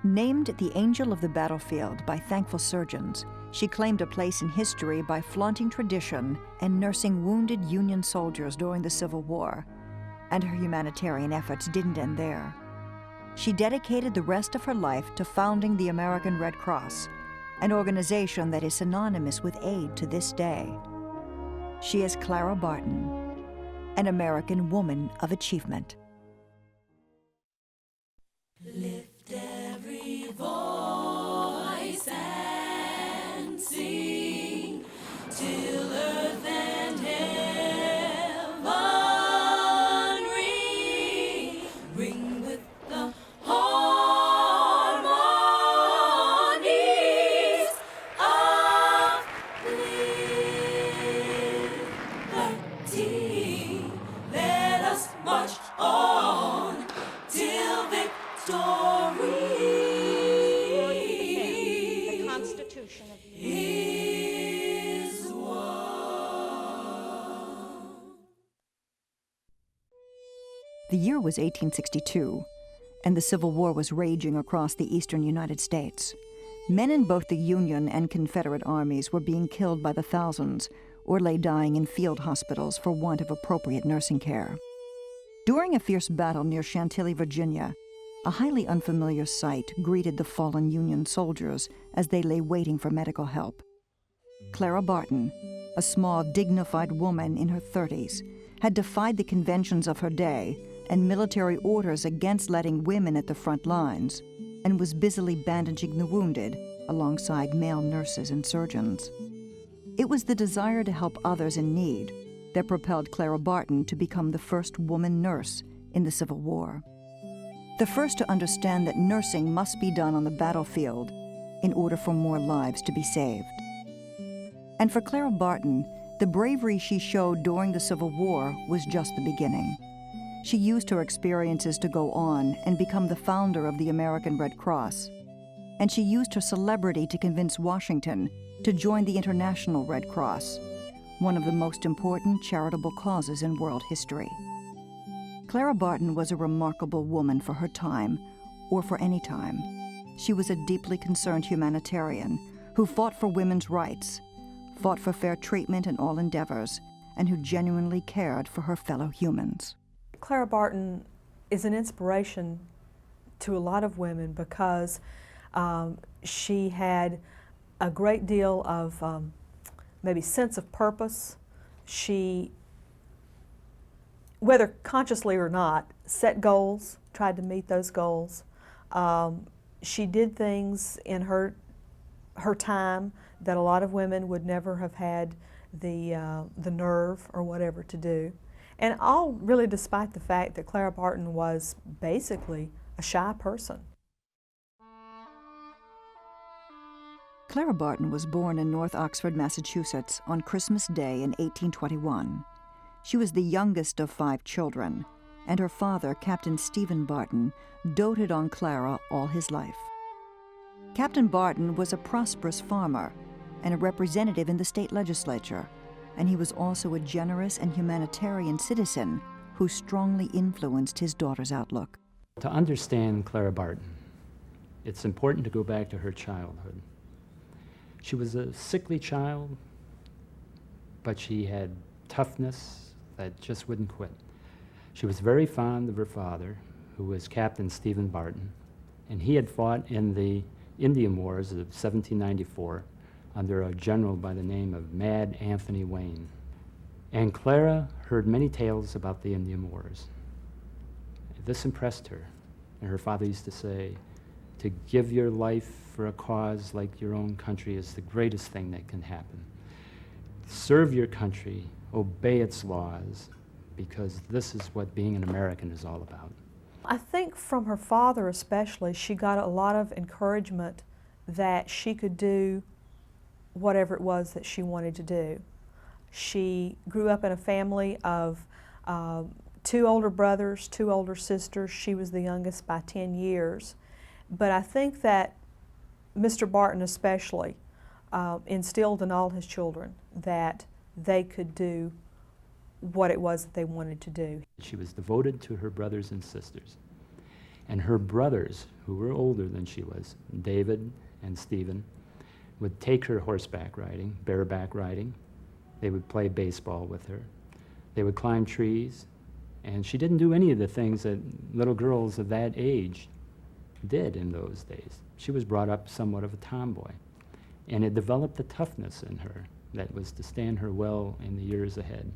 Named the Angel of the Battlefield by thankful surgeons, she claimed a place in history by flaunting tradition and nursing wounded Union soldiers during the Civil War. And her humanitarian efforts didn't end there. She dedicated the rest of her life to founding the American Red Cross, an organization that is synonymous with aid to this day. She is Clara Barton, an American woman of achievement. Lift every voice and sing till earth and heaven ring. Ring with the harmonies of liberty. Let us march on till victory. The Constitution of the is one. The year was 1862, and the Civil War was raging across the eastern United States. Men in both the Union and Confederate armies were being killed by the thousands or lay dying in field hospitals for want of appropriate nursing care. During a fierce battle near Chantilly, Virginia, a highly unfamiliar sight greeted the fallen Union soldiers as they lay waiting for medical help. Clara Barton, a small, dignified woman in her 30s, had defied the conventions of her day and military orders against letting women at the front lines, and was busily bandaging the wounded alongside male nurses and surgeons. It was the desire to help others in need that propelled Clara Barton to become the first woman nurse in the Civil War. The first to understand that nursing must be done on the battlefield in order for more lives to be saved. And for Clara Barton, the bravery she showed during the Civil War was just the beginning. She used her experiences to go on and become the founder of the American Red Cross. And she used her celebrity to convince Washington to join the International Red Cross, one of the most important charitable causes in world history. Clara Barton was a remarkable woman for her time, or for any time. She was a deeply concerned humanitarian who fought for women's rights, fought for fair treatment in all endeavors, and who genuinely cared for her fellow humans. Clara Barton is an inspiration to a lot of women because she had a great deal of maybe sense of purpose. She, whether consciously or not, set goals, tried to meet those goals. She did things in her time that a lot of women would never have had the nerve or whatever to do. And all really despite the fact that Clara Barton was basically a shy person. Clara Barton was born in North Oxford, Massachusetts on Christmas Day in 1821. She was the youngest of 5 children, and her father, Captain Stephen Barton, doted on Clara all his life. Captain Barton was a prosperous farmer and a representative in the state legislature, and he was also a generous and humanitarian citizen who strongly influenced his daughter's outlook. To understand Clara Barton, it's important to go back to her childhood. She was a sickly child, but she had toughness that just wouldn't quit. She was very fond of her father, who was Captain Stephen Barton, and he had fought in the Indian Wars of 1794 under a general by the name of Mad Anthony Wayne. And Clara heard many tales about the Indian Wars. This impressed her, and her father used to say, to give your life for a cause like your own country is the greatest thing that can happen. Serve your country, obey its laws, because this is what being an American is all about. I think from her father especially, she got a lot of encouragement that she could do whatever it was that she wanted to do. She grew up in a family of 2 older brothers, 2 older sisters. She was the youngest by 10 years. But I think that Mr. Barton especially instilled in all his children that they could do what it was that they wanted to do. She was devoted to her brothers and sisters. And her brothers, who were older than she was, David and Stephen, would take her horseback riding, bareback riding. They would play baseball with her. They would climb trees. And she didn't do any of the things that little girls of that age did in those days. She was brought up somewhat of a tomboy. And it developed a toughness in her that was to stand her well in the years ahead.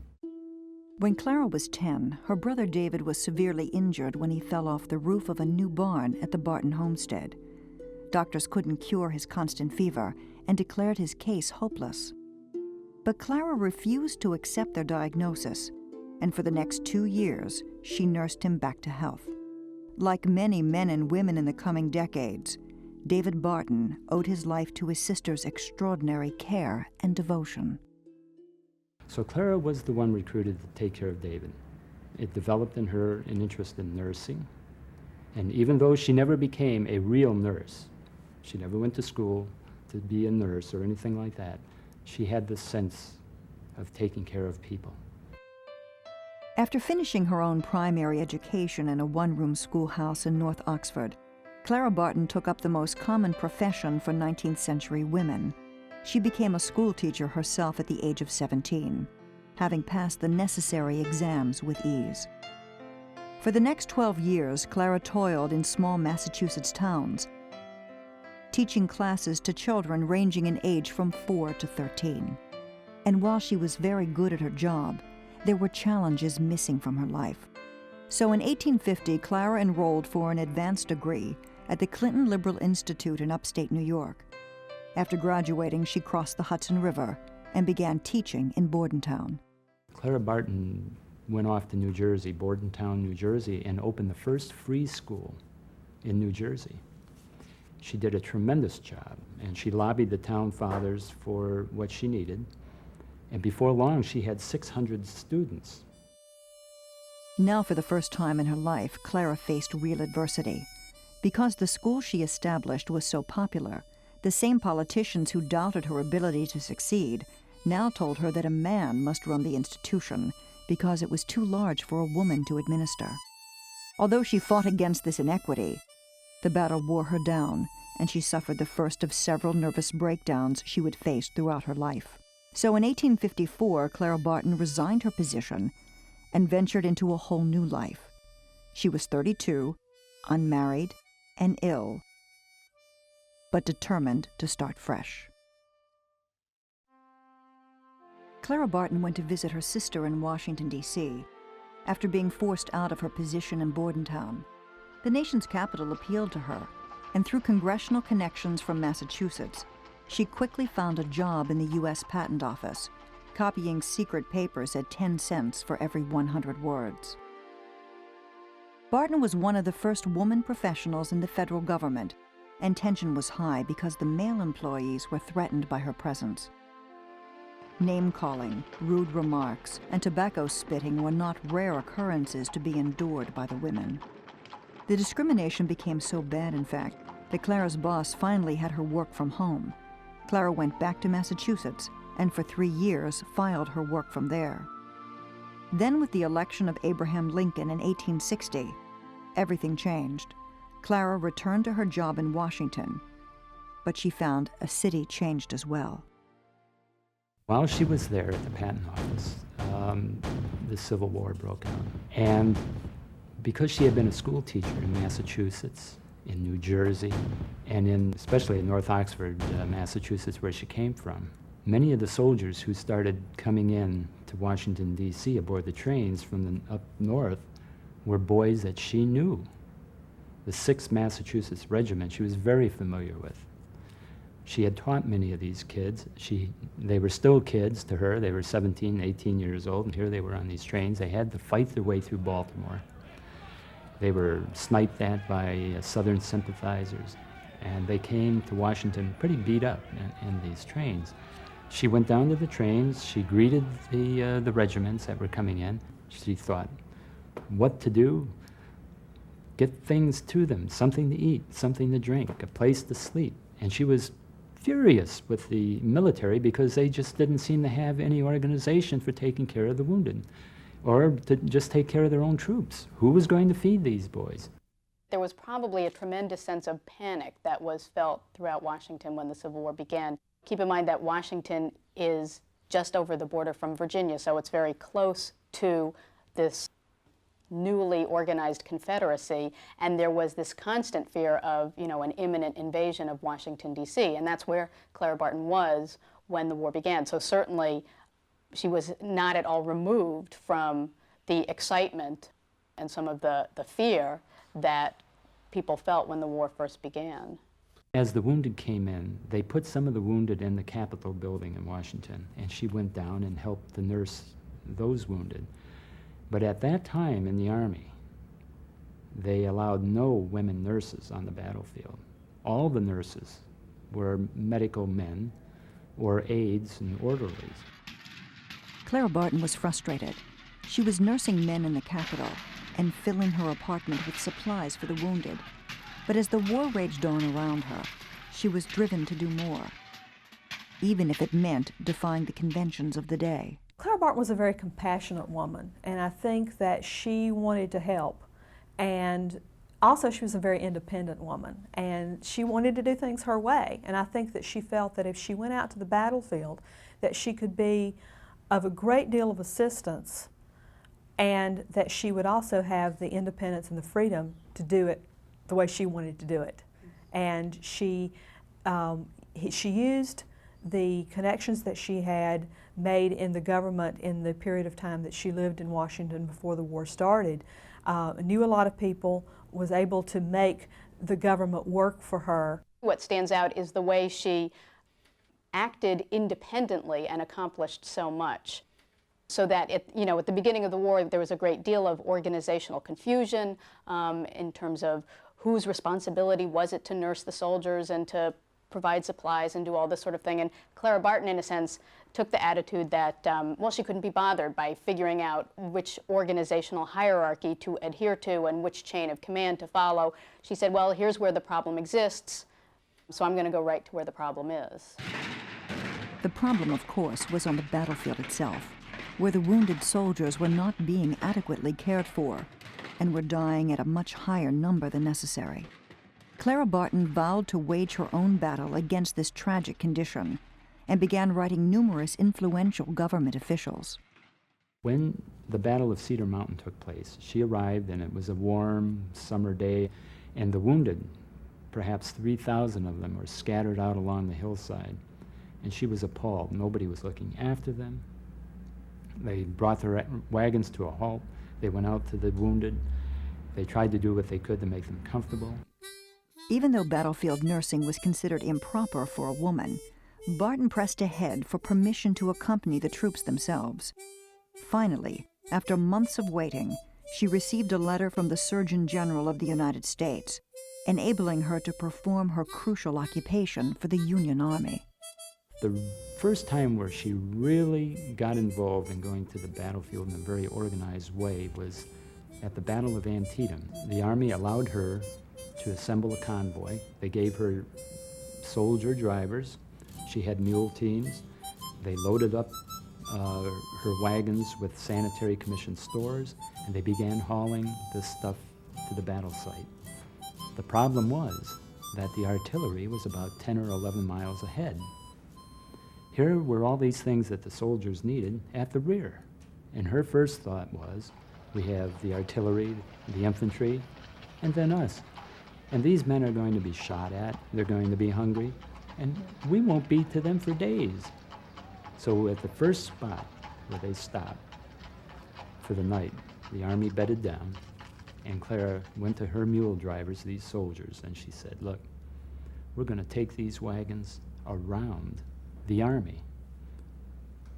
When Clara was 10, her brother David was severely injured when he fell off the roof of a new barn at the Barton homestead. Doctors couldn't cure his constant fever and declared his case hopeless. But Clara refused to accept their diagnosis, and for the next 2 years, she nursed him back to health. Like many men and women in the coming decades, David Barton owed his life to his sister's extraordinary care and devotion. So Clara was the one recruited to take care of David. It developed in her an interest in nursing. And even though she never became a real nurse, she never went to school to be a nurse or anything like that, she had this sense of taking care of people. After finishing her own primary education in a one-room schoolhouse in North Oxford, Clara Barton took up the most common profession for 19th century women. She became a school teacher herself at the age of 17, having passed the necessary exams with ease. For the next 12 years, Clara toiled in small Massachusetts towns, teaching classes to children ranging in age from 4 to 13. And while she was very good at her job, there were challenges missing from her life. So in 1850, Clara enrolled for an advanced degree at the Clinton Liberal Institute in upstate New York. After graduating, she crossed the Hudson River and began teaching in Bordentown. Clara Barton went off to New Jersey, Bordentown, New Jersey, and opened the first free school in New Jersey. She did a tremendous job, and she lobbied the town fathers for what she needed. And before long, she had 600 students. Now, for the first time in her life, Clara faced real adversity. Because the school she established was so popular, the same politicians who doubted her ability to succeed now told her that a man must run the institution because it was too large for a woman to administer. Although she fought against this inequity, the battle wore her down, and she suffered the first of several nervous breakdowns she would face throughout her life. So in 1854, Clara Barton resigned her position and ventured into a whole new life. She was 32, unmarried, and ill, but determined to start fresh. Clara Barton went to visit her sister in Washington, D.C. after being forced out of her position in Bordentown. The nation's capital appealed to her, and through congressional connections from Massachusetts, she quickly found a job in the U.S. Patent Office, copying secret papers at 10 cents for every 100 words. Barton was one of the first woman professionals in the federal government, and tension was high because the male employees were threatened by her presence. Name-calling, rude remarks, and tobacco spitting were not rare occurrences to be endured by the women. The discrimination became so bad, in fact, that Clara's boss finally had her work from home. Clara went back to Massachusetts and for 3 years filed her work from there. Then, with the election of Abraham Lincoln in 1860, everything changed. Clara returned to her job in Washington, but she found a city changed as well. While she was there at the Patent Office, the Civil War broke out. And because she had been a school teacher in Massachusetts, in New Jersey, and especially in North Oxford, Massachusetts, where she came from, many of the soldiers who started coming in to Washington, D.C. aboard the trains from up north were boys that she knew. The 6th Massachusetts Regiment she was very familiar with. She had taught many of these kids. They were still kids to her. They were 17, 18 years old, and here they were on these trains. They had to fight their way through Baltimore. They were sniped at by Southern sympathizers, and they came to Washington pretty beat up in these trains. She went down to the trains. She greeted the regiments that were coming in. She thought what to do. Get things to them, something to eat, something to drink, a place to sleep. And she was furious with the military because they just didn't seem to have any organization for taking care of the wounded or to just take care of their own troops. Who was going to feed these boys? There was probably a tremendous sense of panic that was felt throughout Washington when the Civil War began. Keep in mind that Washington is just over the border from Virginia, so it's very close to this newly organized Confederacy, and there was this constant fear of, an imminent invasion of Washington, D.C., and that's where Clara Barton was when the war began. So certainly she was not at all removed from the excitement and some of the fear that people felt when the war first began. As the wounded came in, they put some of the wounded in the Capitol building in Washington, and she went down and helped to nurse those wounded. But at that time in the Army, they allowed no women nurses on the battlefield. All the nurses were medical men or aides and orderlies. Clara Barton was frustrated. She was nursing men in the Capitol and filling her apartment with supplies for the wounded. But as the war raged on around her, she was driven to do more, even if it meant defying the conventions of the day. Clara Barton was a very compassionate woman, and I think that she wanted to help. And also she was a very independent woman, and she wanted to do things her way. And I think that she felt that if she went out to the battlefield, that she could be of a great deal of assistance, and that she would also have the independence and the freedom to do it the way she wanted to do it. And she used the connections that she had made in the government in the period of time that she lived in Washington before the war started, knew a lot of people, was able to make the government work for her. What stands out is the way she acted independently and accomplished so much. So that, at the beginning of the war, there was a great deal of organizational confusion in terms of whose responsibility was it to nurse the soldiers and to provide supplies and do all this sort of thing. And Clara Barton, in a sense, took the attitude that, she couldn't be bothered by figuring out which organizational hierarchy to adhere to and which chain of command to follow. She said, well, here's where the problem exists, so I'm going to go right to where the problem is. The problem, of course, was on the battlefield itself, where the wounded soldiers were not being adequately cared for and were dying at a much higher number than necessary. Clara Barton vowed to wage her own battle against this tragic condition and began writing numerous influential government officials. When the Battle of Cedar Mountain took place, she arrived, and it was a warm summer day, and the wounded, perhaps 3,000 of them, were scattered out along the hillside, and she was appalled. Nobody was looking after them. They brought their wagons to a halt. They went out to the wounded. They tried to do what they could to make them comfortable. Even though battlefield nursing was considered improper for a woman, Barton pressed ahead for permission to accompany the troops themselves. Finally, after months of waiting, she received a letter from the Surgeon General of the United States, enabling her to perform her crucial occupation for the Union Army. The first time where she really got involved in going to the battlefield in a very organized way was at the Battle of Antietam. The Army allowed her to assemble a convoy. They gave her soldier drivers. She had mule teams. They loaded up her wagons with sanitary commission stores, and they began hauling this stuff to the battle site. The problem was that the artillery was about 10 or 11 miles ahead. Here were all these things that the soldiers needed at the rear. And her first thought was, we have the artillery, the infantry, and then us. And these men are going to be shot at, they're going to be hungry, and we won't be to them for days. So at the first spot where they stopped for the night, the Army bedded down, and Clara went to her mule drivers, these soldiers, and she said, look, we're going to take these wagons around the Army.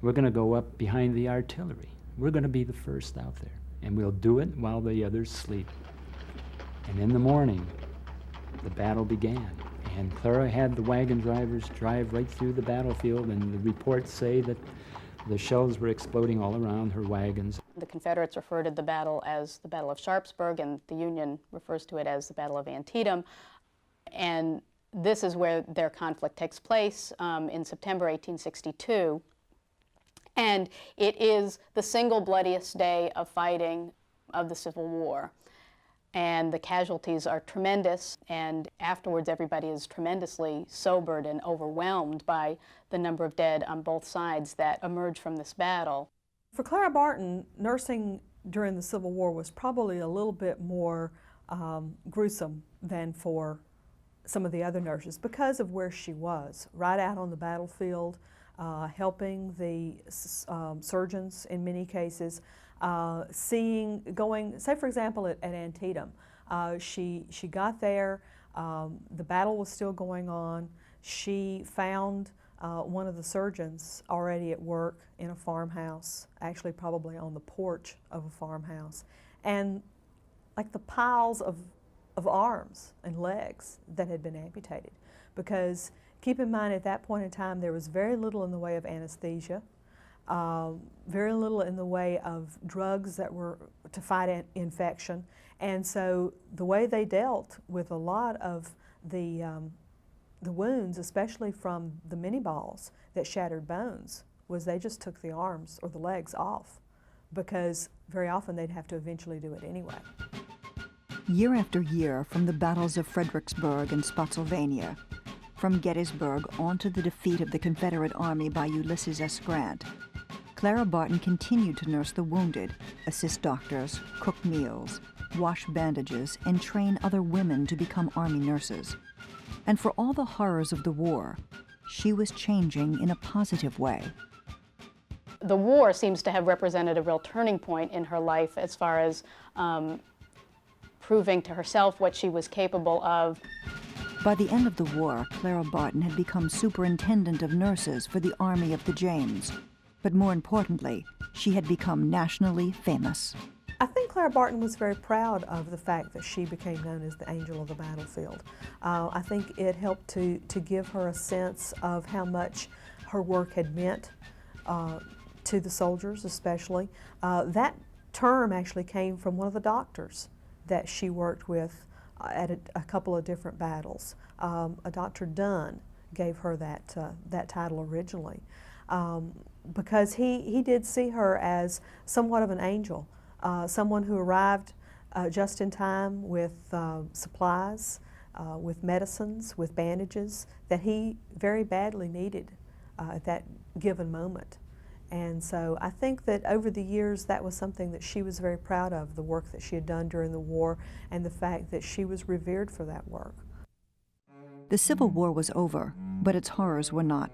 We're going to go up behind the artillery. We're going to be the first out there, and we'll do it while the others sleep. And in the morning, the battle began, and Clara had the wagon drivers drive right through the battlefield, and the reports say that the shells were exploding all around her wagons. The Confederates refer to the battle as the Battle of Sharpsburg, and the Union refers to it as the Battle of Antietam. And this is where their conflict takes place in September 1862. And it is the single bloodiest day of fighting of the Civil War. and the casualties are tremendous, and afterwards everybody is tremendously sobered and overwhelmed by the number of dead on both sides that emerge from this battle. For Clara Barton, nursing during the Civil War was probably a little bit more gruesome than for some of the other nurses because of where she was, right out on the battlefield, helping the surgeons in many cases, going, say for example at Antietam, she got there, the battle was still going on, she found one of the surgeons already at work in a farmhouse, actually probably on the porch of a farmhouse, and like the piles of arms and legs that had been amputated. Because keep in mind at that point in time there was very little in the way of anesthesia, very little in the way of drugs that were to fight infection, and so the way they dealt with a lot of the wounds, especially from the mini balls that shattered bones, was they just took the arms or the legs off, because very often they'd have to eventually do it anyway. Year after year, from the battles of Fredericksburg and Spotsylvania, from Gettysburg on to the defeat of the Confederate Army by Ulysses S. Grant, Clara Barton continued to nurse the wounded, assist doctors, cook meals, wash bandages, and train other women to become Army nurses. And for all the horrors of the war, she was changing in a positive way. The war seems to have represented a real turning point in her life as far as proving to herself what she was capable of. By the end of the war, Clara Barton had become superintendent of nurses for the Army of the James. But more importantly, she had become nationally famous. I think Clara Barton was very proud of the fact that she became known as the angel of the battlefield. I think it helped to give her a sense of how much her work had meant to the soldiers especially. That term actually came from one of the doctors that she worked with at a couple of different battles. A Dr. Dunn gave her that title originally because he did see her as somewhat of an angel. Someone who arrived just in time with supplies, with medicines, with bandages that he very badly needed at that given moment. And so I think that over the years that was something that she was very proud of, the work that she had done during the war and the fact that she was revered for that work. The Civil War was over, but its horrors were not.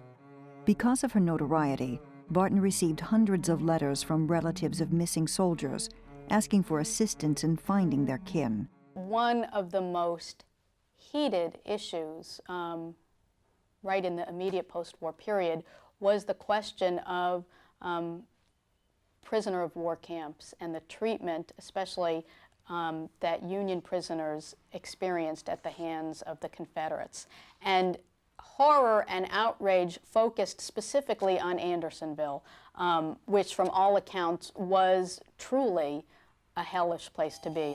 Because of her notoriety, Barton received hundreds of letters from relatives of missing soldiers asking for assistance in finding their kin. One of the most heated issues right in the immediate post-war period was the question of prisoner of war camps and the treatment, especially that Union prisoners experienced at the hands of the Confederates. And horror and outrage focused specifically on Andersonville, which from all accounts was truly a hellish place to be.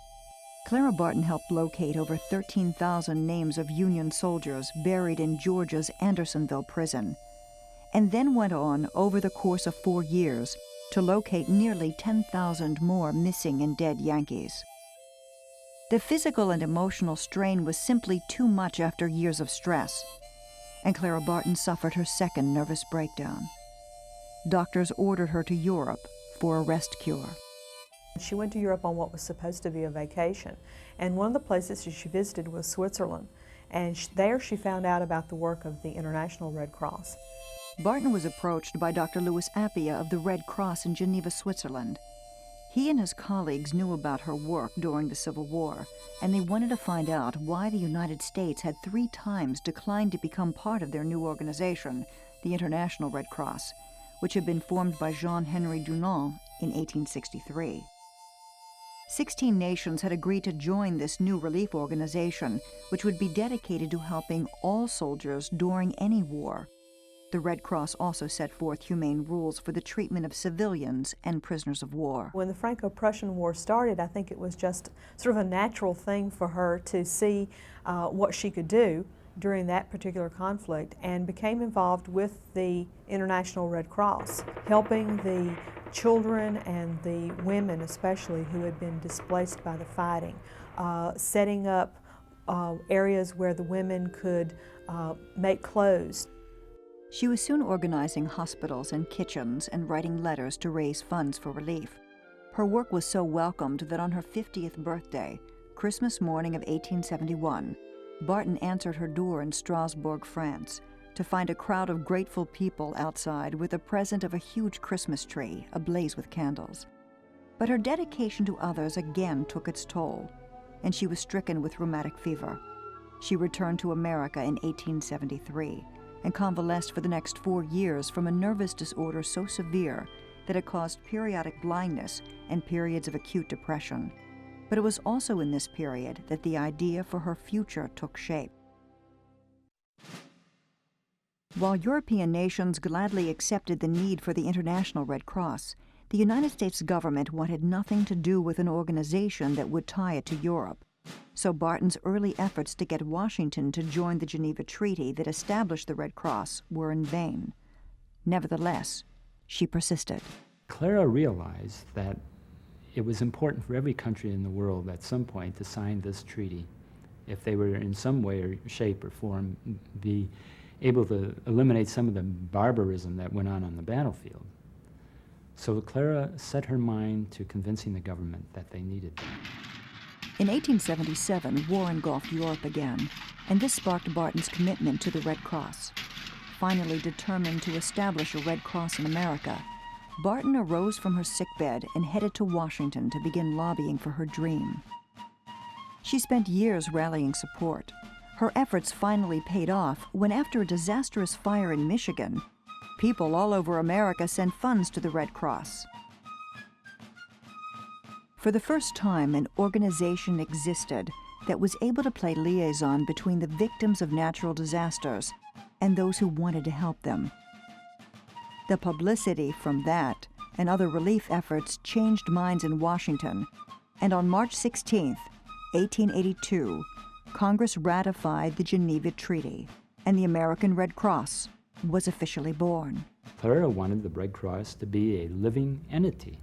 Clara Barton helped locate over 13,000 names of Union soldiers buried in Georgia's Andersonville prison, and then went on over the course of 4 years to locate nearly 10,000 more missing and dead Yankees. The physical and emotional strain was simply too much after years of stress, and Clara Barton suffered her second nervous breakdown. Doctors ordered her to Europe for a rest cure. She went to Europe on what was supposed to be a vacation, and one of the places she visited was Switzerland, and there she found out about the work of the International Red Cross. Barton was approached by Dr. Louis Appia of the Red Cross in Geneva, Switzerland. He and his colleagues knew about her work during the Civil War, and they wanted to find out why the United States had 3 times declined to become part of their new organization, the International Red Cross, which had been formed by Jean-Henri Dunant in 1863. 16 nations had agreed to join this new relief organization, which would be dedicated to helping all soldiers during any war. The Red Cross also set forth humane rules for the treatment of civilians and prisoners of war. When the Franco-Prussian War started, I think it was just sort of a natural thing for her to see what she could do during that particular conflict, and became involved with the International Red Cross, helping the children and the women especially who had been displaced by the fighting. setting up areas where the women could make clothes. She was soon organizing hospitals and kitchens and writing letters to raise funds for relief. Her work was so welcomed that on her 50th birthday, Christmas morning of 1871, Barton answered her door in Strasbourg, France, to find a crowd of grateful people outside with a present of a huge Christmas tree ablaze with candles. But her dedication to others again took its toll, and she was stricken with rheumatic fever. She returned to America in 1873 and convalesced for the next 4 years from a nervous disorder so severe that it caused periodic blindness and periods of acute depression. But it was also in this period that the idea for her future took shape. While European nations gladly accepted the need for the International Red Cross, the United States government wanted nothing to do with an organization that would tie it to Europe. So Barton's early efforts to get Washington to join the Geneva Treaty that established the Red Cross were in vain. Nevertheless, she persisted. Clara realized that it was important for every country in the world at some point to sign this treaty if they were in some way or shape or form be able to eliminate some of the barbarism that went on the battlefield. So Clara set her mind to convincing the government that they needed them. In 1877, war engulfed Europe again, and this sparked Barton's commitment to the Red Cross. Finally determined to establish a Red Cross in America, Barton arose from her sickbed and headed to Washington to begin lobbying for her dream. She spent years rallying support. Her efforts finally paid off when, after a disastrous fire in Michigan, people all over America sent funds to the Red Cross. For the first time, an organization existed that was able to play liaison between the victims of natural disasters and those who wanted to help them. The publicity from that and other relief efforts changed minds in Washington, and on March 16, 1882, Congress ratified the Geneva Treaty, and the American Red Cross was officially born. Clara wanted the Red Cross to be a living entity.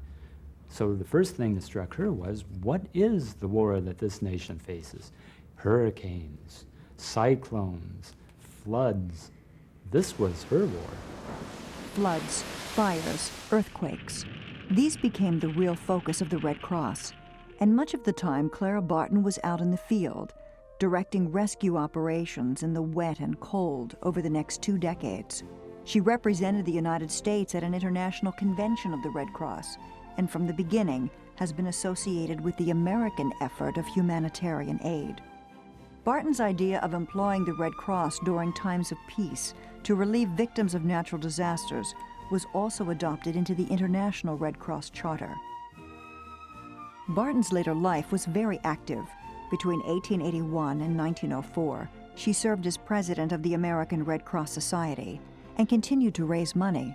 So the first thing that struck her was, what is the war that this nation faces? Hurricanes, cyclones, floods. This was her war. Floods, fires, earthquakes. These became the real focus of the Red Cross, and much of the time Clara Barton was out in the field, directing rescue operations in the wet and cold over the next 2 decades. She represented the United States at an international convention of the Red Cross, and from the beginning has been associated with the American effort of humanitarian aid. Barton's idea of employing the Red Cross during times of peace to relieve victims of natural disasters was also adopted into the International Red Cross Charter. Barton's later life was very active. Between 1881 and 1904, she served as president of the American Red Cross Society and continued to raise money.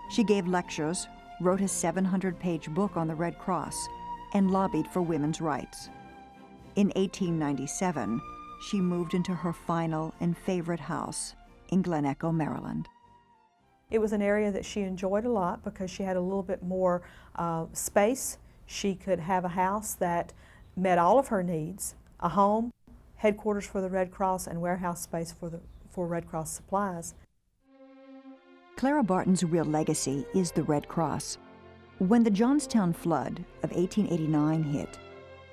She gave lectures, wrote a 700-page book on the Red Cross, and lobbied for women's rights. In 1897, she moved into her final and favorite house in Glen Echo, Maryland. It was an area that she enjoyed a lot because she had a little bit more space. She could have a house that met all of her needs, a home, headquarters for the Red Cross, and warehouse space for Red Cross supplies. Clara Barton's real legacy is the Red Cross. When the Johnstown flood of 1889 hit,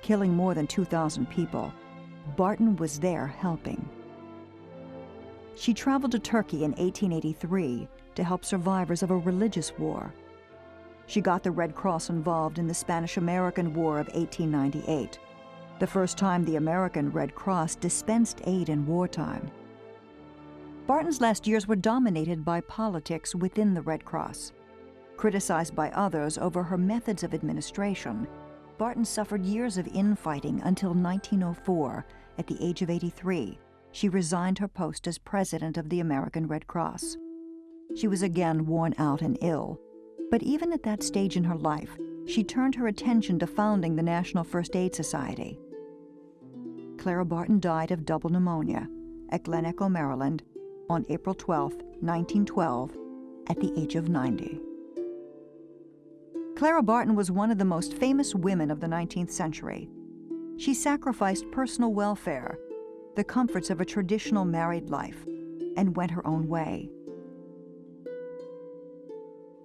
killing more than 2,000 people, Barton was there helping. She traveled to Turkey in 1883 to help survivors of a religious war. She got the Red Cross involved in the Spanish-American War of 1898, the first time the American Red Cross dispensed aid in wartime. Barton's last years were dominated by politics within the Red Cross. Criticized by others over her methods of administration, Barton suffered years of infighting until 1904, at the age of 83. She resigned her post as president of the American Red Cross. She was again worn out and ill, but even at that stage in her life, she turned her attention to founding the National First Aid Society. Clara Barton died of double pneumonia at Glen Echo, Maryland, on April 12, 1912, at the age of 90. Clara Barton was one of the most famous women of the 19th century. She sacrificed personal welfare, the comforts of a traditional married life, and went her own way.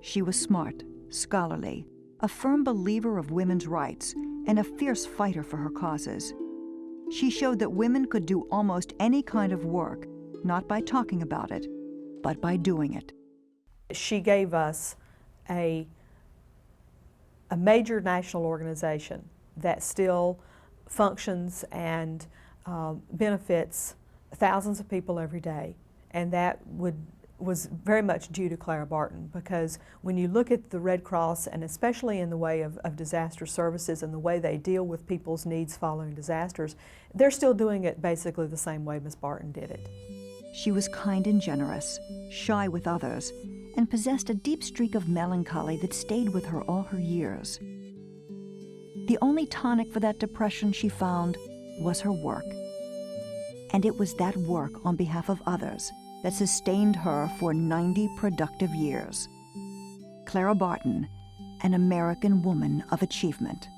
She was smart, scholarly, a firm believer of women's rights, and a fierce fighter for her causes. She showed that women could do almost any kind of work, not by talking about it, but by doing it. She gave us a major national organization that still functions and benefits thousands of people every day, and that was very much due to Clara Barton, because when you look at the Red Cross, and especially in the way of disaster services and the way they deal with people's needs following disasters, they're still doing it basically the same way Miss Barton did it. She was kind and generous, shy with others, and possessed a deep streak of melancholy that stayed with her all her years. The only tonic for that depression, she found, was her work. And it was that work on behalf of others that sustained her for 90 productive years. Clara Barton, an American woman of achievement.